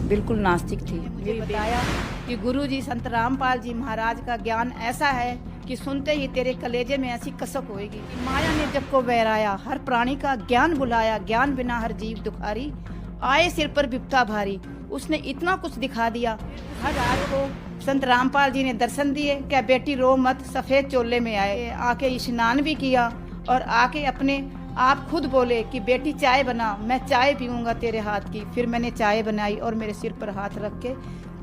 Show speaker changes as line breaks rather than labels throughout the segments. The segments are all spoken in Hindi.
बिल्कुल नास्तिक थी। मुझे बताया कि गुरुजी संत रामपाल जी महाराज का ज्ञान ऐसा है कि सुनते ही तेरे कलेजे में ऐसी कसक होएगी। माया ने जग को बहराया, हर प्राणी का ज्ञान बुलाया, ज्ञान बिना हर जीव दुखारी, आए सिर पर बिपता भारी। उसने इतना कुछ दिखा दिया। हर रात को संत रामपाल जी ने दर्शन दिए, क्या बेटी रो मत, सफेद चोले में आए, आके स्नान भी किया और आके अपने आप खुद बोले कि बेटी चाय बना, मैं चाय पीऊंगा तेरे हाथ की। फिर मैंने चाय बनाई और मेरे सिर पर हाथ रख के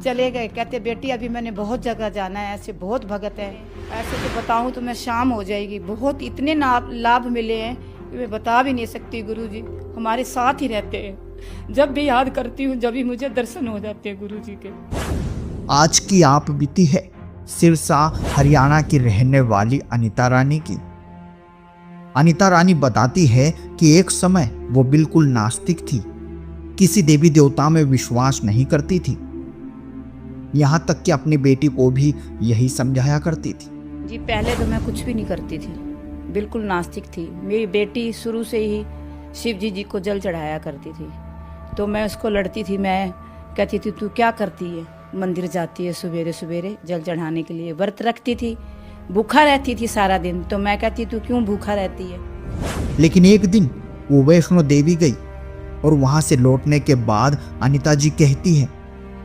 चले गए। कहते बेटी अभी मैंने बहुत जगह जाना है, ऐसे बहुत भगत है, ऐसे तो बताऊं तो मैं शाम हो जाएगी। बहुत इतने लाभ मिले हैं कि मैं बता भी नहीं सकती। गुरुजी हमारे साथ ही रहते हैं, जब भी याद करती हूँ जब भी मुझे दर्शन हो जाते हैं गुरुजी के।
आज की आप बीती है सिरसा हरियाणा की रहने वाली अनीता रानी की। अनीता रानी बताती है कि एक समय वो बिल्कुल नास्तिक थी, किसी देवी देवता में विश्वास नहीं करती थी, यहाँ तक कि अपनी बेटी को भी यही समझाया करती थी।
जी पहले तो मैं कुछ भी नहीं करती थी, बिल्कुल नास्तिक थी। मेरी बेटी शुरू से ही शिव जी को जल चढ़ाया करती थी, तो मैं उसको लड़ती थी। मैं कहती थी तू क्या करती है, मंदिर जाती है सवेरे सवेरे जल चढ़ाने के लिए, व्रत रखती थी, भूखा रहती थी सारा दिन। तो मैं कहती तू क्यों भूखा रहती है।
लेकिन एक दिन वो वैष्णो देवी गई और वहां से लौटने के बाद अनीता जी कहती है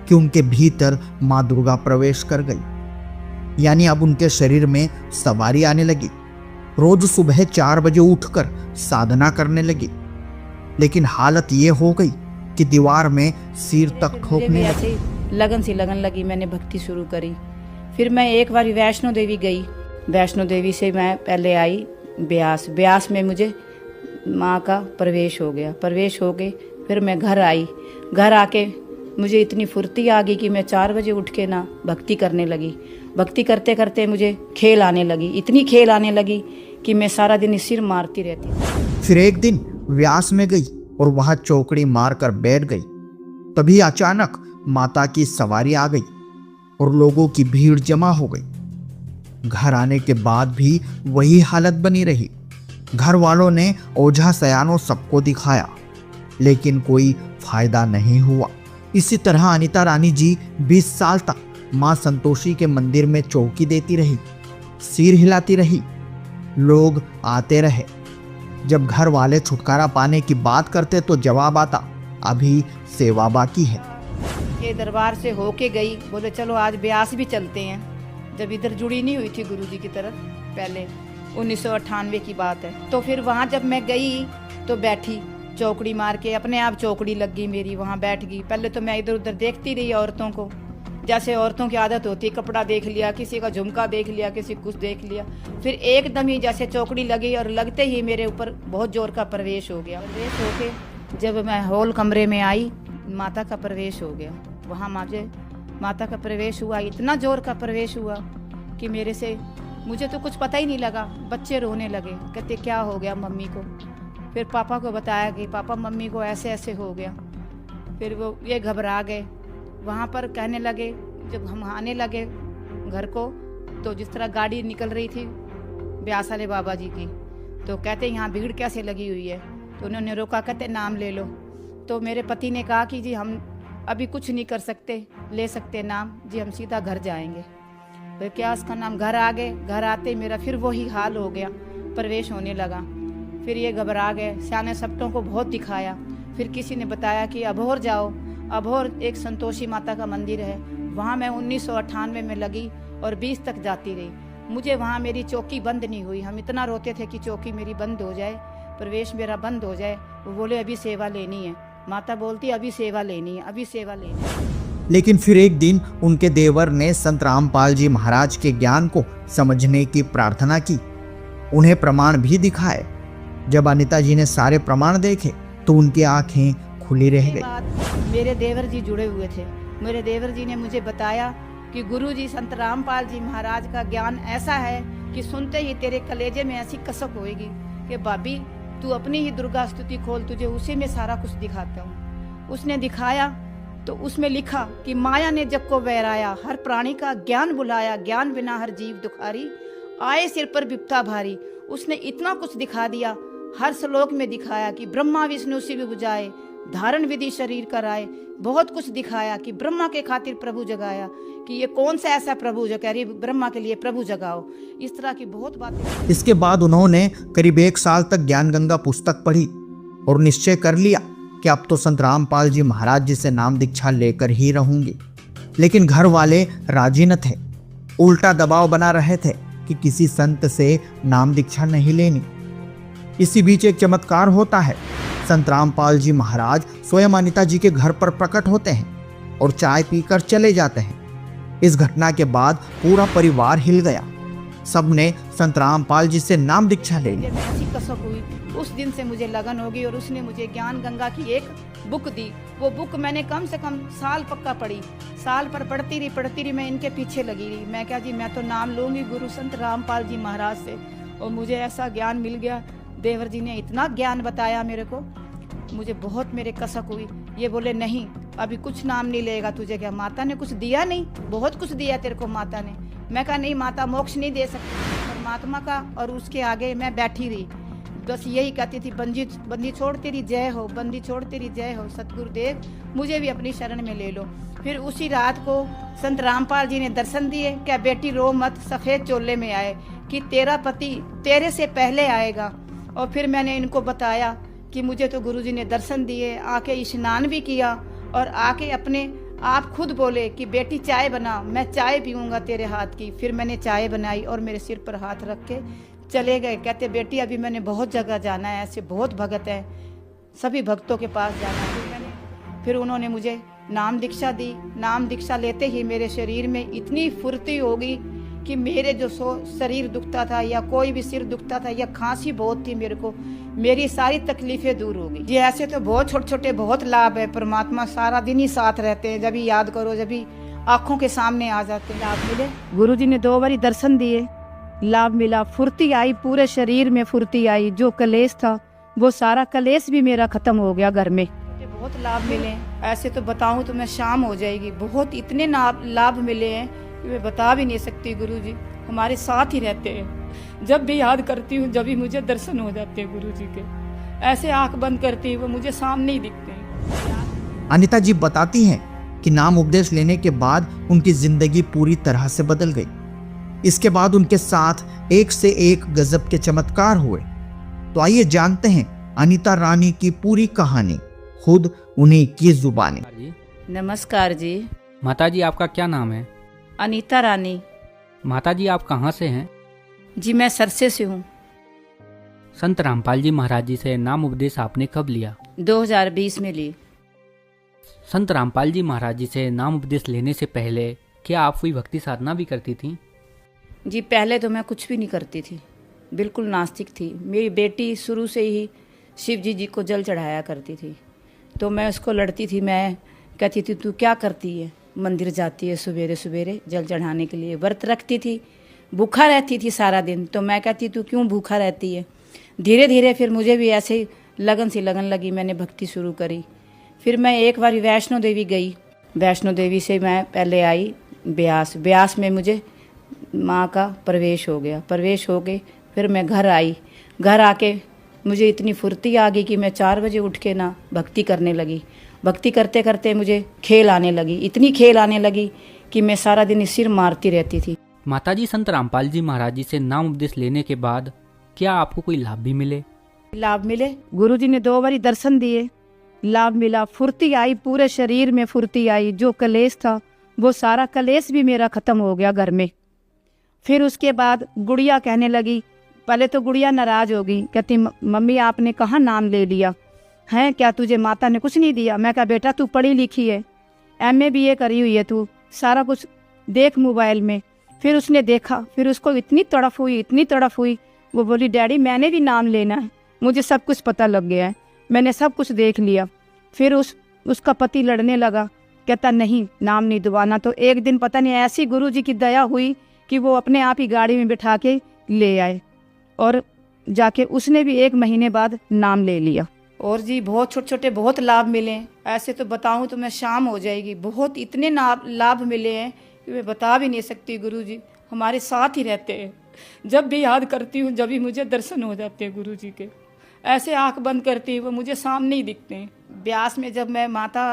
कि उनके भीतर माँ दुर्गा प्रवेश कर गई, यानी अब उनके शरीर में सवारी आने लगी। रोज सुबह 4 बजे उठकर साधना करने लगी, लेकिन हालत ये हो गई कि दीवार में सिर तक ठोकने लगी।
लगन सी लगन लगी, मैंने भक्ति शुरू करी। फिर मैं एक बार वैष्णो देवी गई। वैष्णो देवी से मैं पहले आई ब्यास। ब्यास में मुझे माँ का प्रवेश हो गया। प्रवेश हो गए फिर मैं घर आई। घर आके मुझे इतनी फुर्ती आ गई कि मैं 4 बजे उठ के ना भक्ति करने लगी। भक्ति करते करते मुझे खेल आने लगी, इतनी खेल आने लगी कि मैं सारा दिन सिर मारती रहती।
फिर एक दिन व्यास में गई और वहां चौकड़ी मारकर बैठ गई। तभी अचानक माता की सवारी आ गई और लोगों की भीड़ जमा हो गई। घर आने के बाद भी वही हालत बनी रही। घर वालों ने ओझा सयानों सबको दिखाया, लेकिन कोई फायदा नहीं हुआ। इसी तरह अनीता रानी जी 20 साल तक मां संतोषी के मंदिर में चौकी देती रही, सिर हिलाती रही। लोग आते रहे। जब घर वाले छुटकारा पाने की बात करते तो जवाब आता अभी सेवा बाकी है।
ये दरबार से होके गई, बोले चलो आज ब्यास भी चलते हैं। जब इधर जुड़ी नहीं हुई थी गुरुजी की तरफ, पहले 1998 की बात है। तो फिर वहाँ जब मैं गई तो बैठी चौकड़ी मार के, अपने आप चौकड़ी लग गई मेरी, वहाँ बैठ गई। पहले तो मैं इधर उधर देखती रही औरतों को, जैसे औरतों की आदत होती, कपड़ा देख लिया, किसी का झुमका देख लिया, किसी कुछ देख लिया। फिर एकदम ही जैसे चौकड़ी लगी और लगते ही मेरे ऊपर बहुत जोर का प्रवेश हो गया। प्रवेश होके जब मैं हॉल कमरे में आई, माता का प्रवेश हो गया। वहाँ मुझे माता का प्रवेश हुआ, इतना जोर का प्रवेश हुआ कि मुझे तो कुछ पता ही नहीं लगा। बच्चे रोने लगे, कहते क्या हो गया मम्मी को। फिर पापा को बताया कि पापा मम्मी को ऐसे ऐसे हो गया। फिर वो ये घबरा गए। वहाँ पर कहने लगे, जब हम आने लगे घर को, तो जिस तरह गाड़ी निकल रही थी ब्यास वाले बाबा जी की, तो कहते यहाँ भीड़ कैसे लगी हुई है। तो उन्होंने रोका, कहते नाम ले लो। तो मेरे पति ने कहा कि जी हम अभी कुछ नहीं कर सकते, ले सकते नाम जी, हम सीधा घर जाएंगे। फिर क्या उसका नाम, घर आ गए। घर आते मेरा फिर वही हाल हो गया, प्रवेश होने लगा। फिर ये घबरा गए, सियाने सप्तों को बहुत दिखाया। फिर किसी ने बताया कि अबोहर जाओ। अबोहर एक संतोषी माता का मंदिर है, वहाँ मैं 1998 में लगी और 20 तक जाती रही। मुझे वहाँ मेरी चौकी बंद नहीं हुई। हम इतना रोते थे कि चौकी मेरी बंद हो जाए, प्रवेश मेरा बंद हो जाए। वो बोले अभी सेवा लेनी है। माता बोलती अभी सेवा लेनी है, अभी सेवा लेनी है।
लेकिन फिर एक दिन उनके देवर ने संत रामपाल जी महाराज के ज्ञान को समझने की प्रार्थना की, उन्हें प्रमाण भी दिखाए। जब अनीता जी ने सारे प्रमाण देखे तो उनकी आंखें खुली रह गई।
मेरे देवर जी जुड़े हुए थे। मेरे देवर जी ने मुझे बताया कि गुरुजी संत रामपाल जी महाराज का ज्ञान ऐसा है कि सुनते ही तेरे कलेजे में ऐसी कसक होएगी कि भाभी तू अपनी ही दुर्गा स्तुति खोल, तुझे उसी में सारा कुछ दिखाता हूँ। उसने दिखाया तो उसमें लिखा कि माया ने जग को बहराया, हर प्राणी का ज्ञान बुलाया, ज्ञान बिना हर जीव दुखारी, आए सिर पर बिपता भारी। उसने इतना कुछ दिखा दिया। हर श्लोक में दिखाया कि ब्रह्मा विष्णु शिव बुझाए, धारण विधि शरीर कराए, बहुत कुछ दिखाया कि ब्रह्मा के खातिर प्रभु जगाया, कि ये कौन सा ऐसा प्रभु जो कह रही ब्रह्मा के लिए प्रभु जगाओ। इस तरह की बहुत बातें।
इसके बाद उन्होंने करीब 1 साल तक ज्ञान गंगा पुस्तक पढ़ी और निश्चय कर लिया कि अब तो संत रामपाल जी महाराज जी से नाम दीक्षा लेकर ही रहूंगी। लेकिन घर वाले राजी न थे, उल्टा दबाव बना रहे थे कि किसी संत से नाम दीक्षा नहीं लेनी। इसी बीच एक चमत्कार होता है। संत रामपाल जी महाराज स्वयं अनिता जी के घर पर प्रकट होते हैं और चाय पीकर चले जाते हैं। इस घटना के बाद पूरा परिवार हिल गया। सबने संत रामपाल जी से नाम दीक्षा ले ली।
मैं ऐसी कसक हुई, उस दिन से मुझे लगन होगी और उसने मुझे ज्ञान गंगा की एक बुक दी। वो बुक मैंने कम से कम साल पक्का पढ़ी। साल पर पढ़ती रही, मैं इनके पीछे लगी रही। मैं क्या जी, मैं तो नाम लूंगी गुरु संत रामपाल जी महाराज से। और मुझे ऐसा ज्ञान मिल गया, देवर जी ने इतना ज्ञान बताया मेरे को, मुझे बहुत मेरे कसक हुई। ये बोले नहीं, अभी कुछ नाम नहीं लेगा तुझे। क्या माता ने कुछ दिया? नहीं, बहुत कुछ दिया तेरे को माता ने। मैं कहा नहीं, माता मोक्ष नहीं दे सकती परमात्मा का। और उसके आगे मैं बैठी रही, बस यही कहती थी, बंदी छोड़ तेरी जय हो, बंदी छोड़ तेरी जय हो, सतगुरुदेव मुझे भी अपनी शरण में ले लो। फिर उसी रात को संत रामपाल जी ने दर्शन दिए। क्या बेटी रो मत, सफ़ेद चोले में आए, कि तेरा पति तेरे से पहले आएगा। और फिर मैंने इनको बताया कि मुझे तो गुरुजी ने दर्शन दिए। आके स्नान भी किया और आके अपने आप खुद बोले कि बेटी चाय बना, मैं चाय पीऊँगा तेरे हाथ की। फिर मैंने चाय बनाई और मेरे सिर पर हाथ रख के चले गए। कहते बेटी अभी मैंने बहुत जगह जाना है, ऐसे बहुत भगत हैं, सभी भक्तों के पास जाना है। फिर उन्होंने मुझे नाम दीक्षा दी। नाम दीक्षा लेते ही मेरे शरीर में इतनी फुर्ती होगी कि मेरे जो शरीर दुखता था या कोई भी सिर दुखता था या खांसी बहुत थी मेरे को, मेरी सारी तकलीफें दूर हो गई जी। ऐसे तो बहुत छोटे छोटे बहुत लाभ है। परमात्मा सारा दिन ही साथ रहते हैं, जब भी याद करो, जब भी आंखों के सामने आ जाते हैं। लाभ मिले, गुरुजी ने 2 बारी दर्शन दिए, लाभ मिला, फुर्ती आई, पूरे शरीर में फुर्ती आई। जो कलेश था वो सारा कलेश भी मेरा खत्म हो गया घर में। बहुत लाभ मिले, ऐसे तो बताऊं तो मैं शाम हो जाएगी। बहुत इतने लाभ मिले हैं कि मैं बता भी नहीं सकती। गुरुजी हमारे साथ ही रहते हैं, जब भी याद करती हूँ जब भी मुझे दर्शन हो जाते हैं गुरुजी के। ऐसे आंख बंद करती हूँ, वो मुझे सामने ही दिखते हैं।
अनिता जी बताती हैं कि नाम उपदेश लेने के बाद उनकी जिंदगी पूरी तरह से बदल गई। इसके बाद उनके साथ एक से एक गजब के चमत्कार हुए। तो आइए जानते हैं अनिता रानी की पूरी कहानी, खुद उन्हीं की जुबानी।
नमस्कार जी।
माता जी आपका क्या नाम है?
अनिता रानी।
माता जी आप कहाँ से हैं?
जी मैं सरसे से हूँ।
संत रामपाल जी महाराज जी से नाम उपदेश आपने कब लिया?
2020 में ली।
संत रामपाल जी महाराज जी से नाम उपदेश लेने से पहले क्या आप कोई भक्ति साधना भी करती थी?
जी पहले तो मैं कुछ भी नहीं करती थी, बिल्कुल नास्तिक थी। मेरी बेटी शुरू से ही शिव जी को जल चढ़ाया करती थी, तो मैं उसको लड़ती थी। मैं कहती थी तू क्या करती है, मंदिर जाती है सवेरे सवेरे जल चढ़ाने के लिए, व्रत रखती थी, भूखा रहती थी सारा दिन। तो मैं कहती तू क्यों भूखा रहती है। धीरे धीरे फिर मुझे भी ऐसे ही लगन लगी, मैंने भक्ति शुरू करी। फिर मैं एक बार वैष्णो देवी गई। वैष्णो देवी से मैं पहले आई ब्यास में मुझे माँ का प्रवेश हो गया। प्रवेश हो के फिर मैं घर आई। घर आके मुझे इतनी फुर्ती आ गई कि मैं 4 बजे उठ के ना भक्ति करने लगी। भक्ति करते करते मुझे खेल आने लगी, इतनी खेल आने लगी कि मैं सारा दिन सिर मारती रहती थी।
माताजी संत रामपाल जी महाराज जी से नाम उपदेश लेने के बाद क्या आपको कोई लाभ भी मिले?
लाभ मिले, गुरुजी ने 2 बारी दर्शन दिए, लाभ मिला, फुर्ती आई, पूरे शरीर में फुर्ती आई। जो कलेश था वो सारा कलेश भी मेरा खत्म हो गया घर में। फिर उसके बाद गुड़िया कहने लगी, पहले तो गुड़िया नाराज हो गई, कहती मम्मी आपने कहाँ नाम ले लिया है, क्या तुझे माता ने कुछ नहीं दिया? मैं कहा बेटा तू पढ़ी लिखी है, MA BA करी हुई है, तू सारा कुछ देख मोबाइल में। फिर उसने देखा, फिर उसको इतनी तड़फ हुई, वो बोली डैडी मैंने भी नाम लेना है, मुझे सब कुछ पता लग गया है, मैंने सब कुछ देख लिया। फिर उसका पति लड़ने लगा, कहता नहीं नाम नहीं दुबाना। तो एक दिन पता नहीं ऐसी गुरुजी की दया हुई कि वो अपने आप ही गाड़ी में बिठा के ले आए और जाके उसने भी 1 महीने बाद नाम ले लिया। और जी बहुत छोटे छोटे बहुत लाभ मिले, ऐसे तो बताऊं तो मैं शाम हो जाएगी। बहुत इतने लाभ मिले हैं कि मैं बता भी नहीं सकती। गुरुजी हमारे साथ ही रहते हैं, जब भी याद करती हूँ जब भी मुझे दर्शन हो जाते हैं गुरुजी के। ऐसे आंख बंद करती वो मुझे सामने ही दिखते हैं। ब्यास में जब मैं माता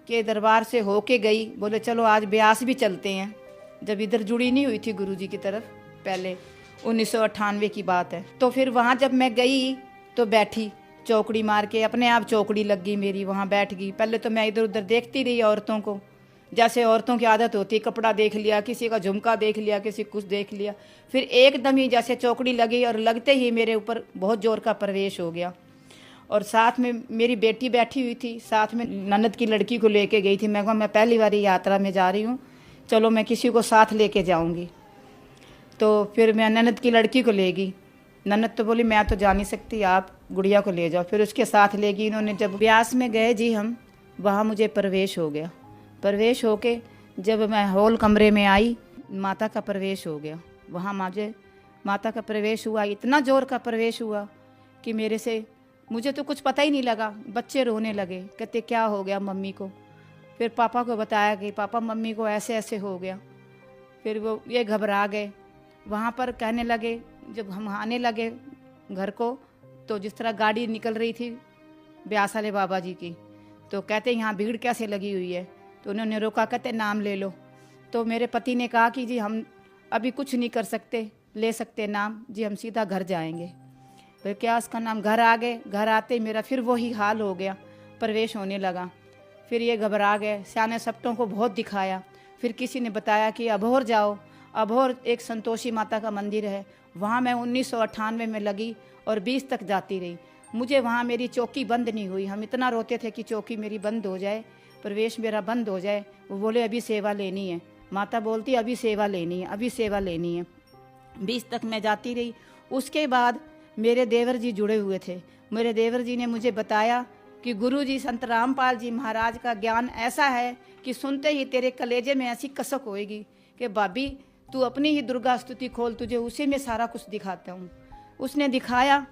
के दरबार से होके गई, बोले चलो आज ब्यास भी चलते हैं, जब इधर जुड़ी नहीं हुई थी गुरु जी की तरफ, पहले 1998 की बात है। तो फिर वहाँ जब मैं गई तो बैठी चौकड़ी मार के, अपने आप चौकड़ी लग गई मेरी, वहाँ बैठ गई। पहले तो मैं इधर उधर देखती रही औरतों को, जैसे औरतों की आदत होती है, कपड़ा देख लिया, किसी का झुमका देख लिया, किसी कुछ देख लिया। फिर एकदम ही जैसे चौकड़ी लगी और लगते ही मेरे ऊपर बहुत जोर का प्रवेश हो गया। और साथ में मेरी बेटी बैठी हुई थी, साथ में ननद की लड़की को लेके गई थी। मैं कहा मैं पहली बार यात्रा में जा रही हूँ, चलो मैं किसी को साथ लेके जाऊँगी। तो फिर मैं ननद की लड़की को ले गई। ननद तो बोली मैं तो जा नहीं सकती, आप गुड़िया को ले जाओ। फिर उसके साथ ले गई इन्होंने। जब ब्यास में गए जी हम, वहाँ मुझे प्रवेश हो गया। प्रवेश होके जब मैं हॉल कमरे में आई, माता का प्रवेश हो गया। वहाँ मुझे माता का प्रवेश हुआ, इतना जोर का प्रवेश हुआ कि मुझे तो कुछ पता ही नहीं लगा। बच्चे रोने लगे, कहते क्या हो गया मम्मी को। फिर पापा को बताया कि पापा मम्मी को ऐसे ऐसे हो गया। फिर वो ये घबरा गए। वहाँ पर कहने लगे, जब हम आने लगे घर को, तो जिस तरह गाड़ी निकल रही थी ब्यास वाले बाबा जी की, तो कहते यहाँ भीड़ कैसे लगी हुई है। तो उन्होंने रोका, कहते नाम ले लो। तो मेरे पति ने कहा कि जी हम अभी कुछ नहीं कर सकते, ले सकते नाम जी, हम सीधा घर जाएंगे। फिर क्या उसका नाम, घर आ गए। घर आते ही मेरा फिर वही हाल हो गया, प्रवेश होने लगा। फिर ये घबरा गए, सियाने सप्तों को बहुत दिखाया। फिर किसी ने बताया कि अभोर जाओ। अभोर एक संतोषी माता का मंदिर है, वहाँ मैं 1998 में लगी और 20 तक जाती रही। मुझे वहाँ मेरी चौकी बंद नहीं हुई। हम इतना रोते थे कि चौकी मेरी बंद हो जाए, प्रवेश मेरा बंद हो जाए। वो बोले अभी सेवा लेनी है, माता बोलती अभी सेवा लेनी है, अभी सेवा लेनी है। 20 तक मैं जाती रही। उसके बाद मेरे देवर जी जुड़े हुए थे। मेरे देवर जी ने मुझे बताया कि गुरु जी संत रामपाल जी महाराज का ज्ञान ऐसा है कि सुनते ही तेरे कलेजे में ऐसी कसक होएगी कि भाभी तू अपनी ही दुर्गा स्तुति खोल, तुझे उसी में सारा कुछ दिखाता हूँ। उसने दिखाया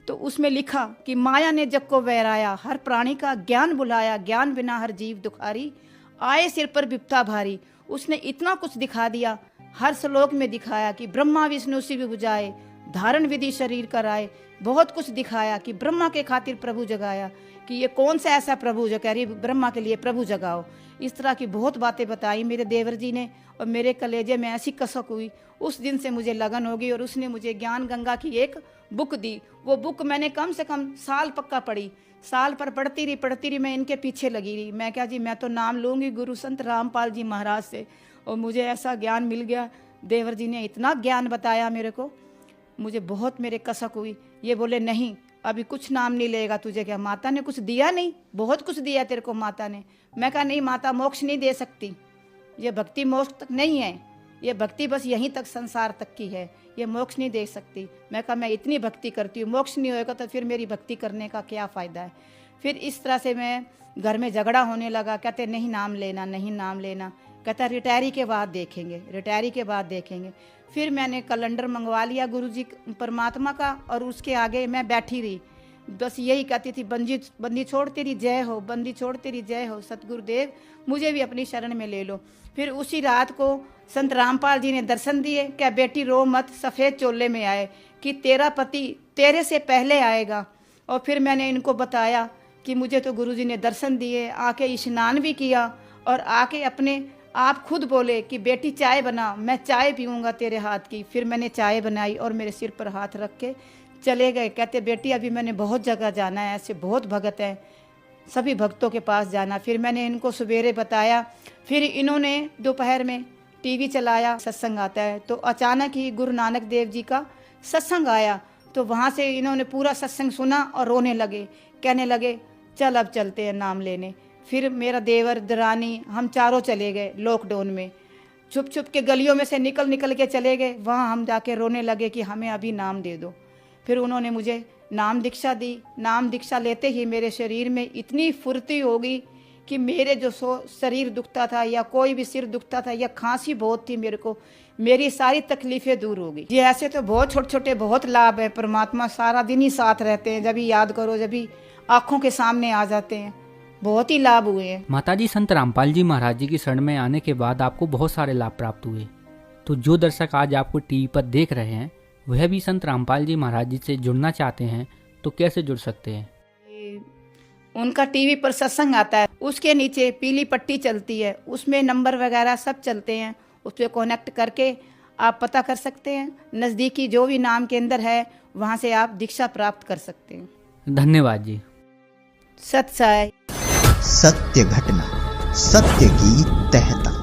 तो उसमें लिखा कि माया ने जग को वैराया, हर प्राणी का ज्ञान बुलाया, ज्ञान बिना हर जीव दुखारी, आए सिर पर विपता भारी। उसने इतना कुछ दिखा दिया। हर श्लोक में दिखाया कि ब्रह्मा विष्णु शिव बुझाए, धारण विधि शरीर कराए। बहुत कुछ दिखाया कि ब्रह्मा के खातिर प्रभु जगाया, कि ये कौन सा ऐसा प्रभु जो कह रही ब्रह्मा के लिए प्रभु जगाओ। इस तरह की बहुत बातें बताई मेरे देवर जी ने, और मेरे कलेजे में ऐसी कसक हुई। उस दिन से मुझे लगन होगी और उसने मुझे ज्ञान गंगा की एक बुक दी। वो बुक मैंने कम से कम साल पक्का पढ़ी। साल पर पढ़ती रही, मैं इनके पीछे लगी रही। मैं क्या जी, मैं तो नाम लूँगी गुरु संत रामपाल जी महाराज से, और मुझे ऐसा ज्ञान मिल गया। देवर जी ने इतना ज्ञान बताया मेरे को, मुझे बहुत मेरे कसक हुई। ये बोले नहीं अभी कुछ नाम नहीं लेगा तुझे। क्या माता ने कुछ दिया नहीं? बहुत कुछ दिया तेरे को माता ने। मैं कहा नहीं माता, मोक्ष नहीं दे सकती, ये भक्ति मोक्ष तक नहीं है, ये भक्ति बस यहीं तक संसार तक की है, ये मोक्ष नहीं दे सकती। मैं कहा मैं इतनी भक्ति करती हूँ, मोक्ष नहीं होएगा तो फिर मेरी भक्ति करने का क्या फ़ायदा है। फिर इस तरह से मैं घर में झगड़ा होने लगा। कहते नहीं नाम लेना, नहीं नाम लेना। कहता रिटायरी के बाद देखेंगे, रिटायरी के बाद देखेंगे। फिर मैंने कैलेंडर मंगवा लिया गुरु जी परमात्मा का, और उसके आगे मैं बैठी रही, बस यही कहती थी बंदी छोड़ तेरी जय हो, बंदी छोड़ तेरी जय हो, सतगुरुदेव मुझे भी अपनी शरण में ले लो। फिर उसी रात को संत रामपाल जी ने दर्शन दिए। क्या बेटी रो मत, सफ़ेद चोले में आए, कि तेरा पति तेरे से पहले आएगा। और फिर मैंने इनको बताया कि मुझे तो गुरु जी ने दर्शन दिए, आके स्नान भी किया, और आके अपने आप खुद बोले कि बेटी चाय बना, मैं चाय पीऊँगा तेरे हाथ की। फिर मैंने चाय बनाई और मेरे सिर पर हाथ रख के चले गए। कहते बेटी अभी मैंने बहुत जगह जाना है, ऐसे बहुत भगत हैं, सभी भक्तों के पास जाना। फिर मैंने इनको सवेरे बताया। फिर इन्होंने दोपहर में टीवी चलाया, सत्संग आता है, तो अचानक ही गुरु नानक देव जी का सत्संग आया। तो वहाँ से इन्होंने पूरा सत्संग सुना और रोने लगे, कहने लगे चल अब चलते हैं नाम लेने। फिर मेरा देवर दरानी हम चारों चले गए लॉकडाउन में, छुप छुप के गलियों में से निकल के चले गए। वहाँ हम जाके रोने लगे कि हमें अभी नाम दे दो। फिर उन्होंने मुझे नाम दीक्षा दी। नाम दीक्षा लेते ही मेरे शरीर में इतनी फुर्ती हो गई कि मेरे जो शरीर दुखता था, या कोई भी सिर दुखता था, या खांसी बहुत थी मेरे को, मेरी सारी तकलीफ़ें दूर हो गई। ये ऐसे तो बहुत छोटे छोटे बहुत लाभ है। परमात्मा सारा दिन ही साथ रहते हैं, जब भी याद करो, जब भी आँखों के सामने आ जाते हैं, बहुत ही लाभ हुए हैं।
माताजी संत रामपाल जी महाराज जी की शरण में आने के बाद आपको बहुत सारे लाभ प्राप्त हुए। तो जो दर्शक आज आपको टीवी पर देख रहे हैं, वह भी संत रामपाल जी महाराज जी से जुड़ना चाहते हैं, तो कैसे जुड़ सकते हैं?
उनका टीवी पर सत्संग आता है, उसके नीचे पीली पट्टी चलती है, उसमें नंबर वगैरह सब चलते हैं, उस पर कनेक्ट करके आप पता कर सकते हैं। नज़दीकी जो भी नाम के अंदर है वहाँ से आप दीक्षा प्राप्त कर सकते हैं।
धन्यवाद जी।
सत्साई।
सत्य घटना, सत्य की तह तक।